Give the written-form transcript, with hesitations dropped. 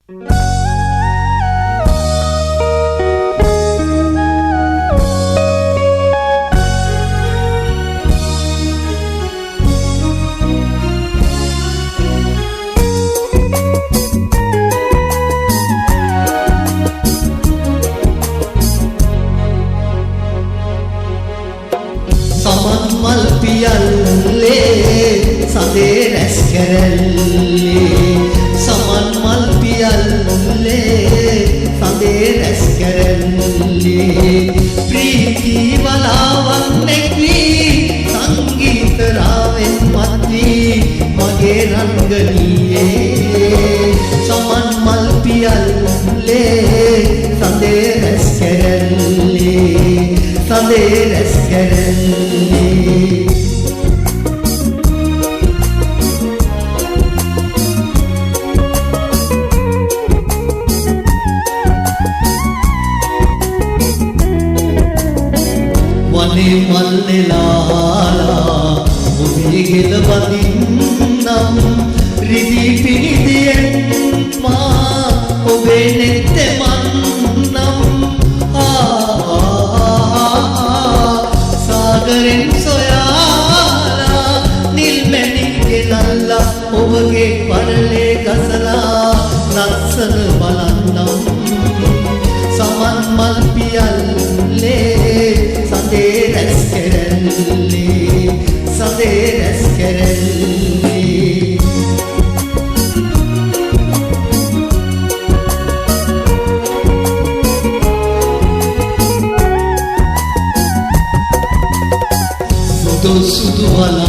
සමන් මල් පියල්ලේ සඳේ රැස් කැරල්ලේ සමන් මල් පියල්ලේ සඳේ රැස් කැරල්ලේ ප්‍රීති වලාවන් නැගී සංගීත රාවෙන් මත්වී මගේ රංගනීයේ සමන් මල් පියල්ලේ සඳේ රැස් කැරල්ලේ සඳේ රැස් කැරල්ලේ වනේ මල් නෙලාලා ඔබේ ගෙල වදින්නම් රිදී පිනිදියෙන් මා ඔබේ නෙත්තේ මන්නම් සාගරෙන් සොයාලා නිල් මැණික් ගෙනල්ලා ඔබගේ පරලේ ගසලා ලස්සන බලන්නම් සමන් මල් පියල්ලේ සඳේ රැස් කැරල්ලේ සඳේ රැස් කැරල්ලේ සුදු වල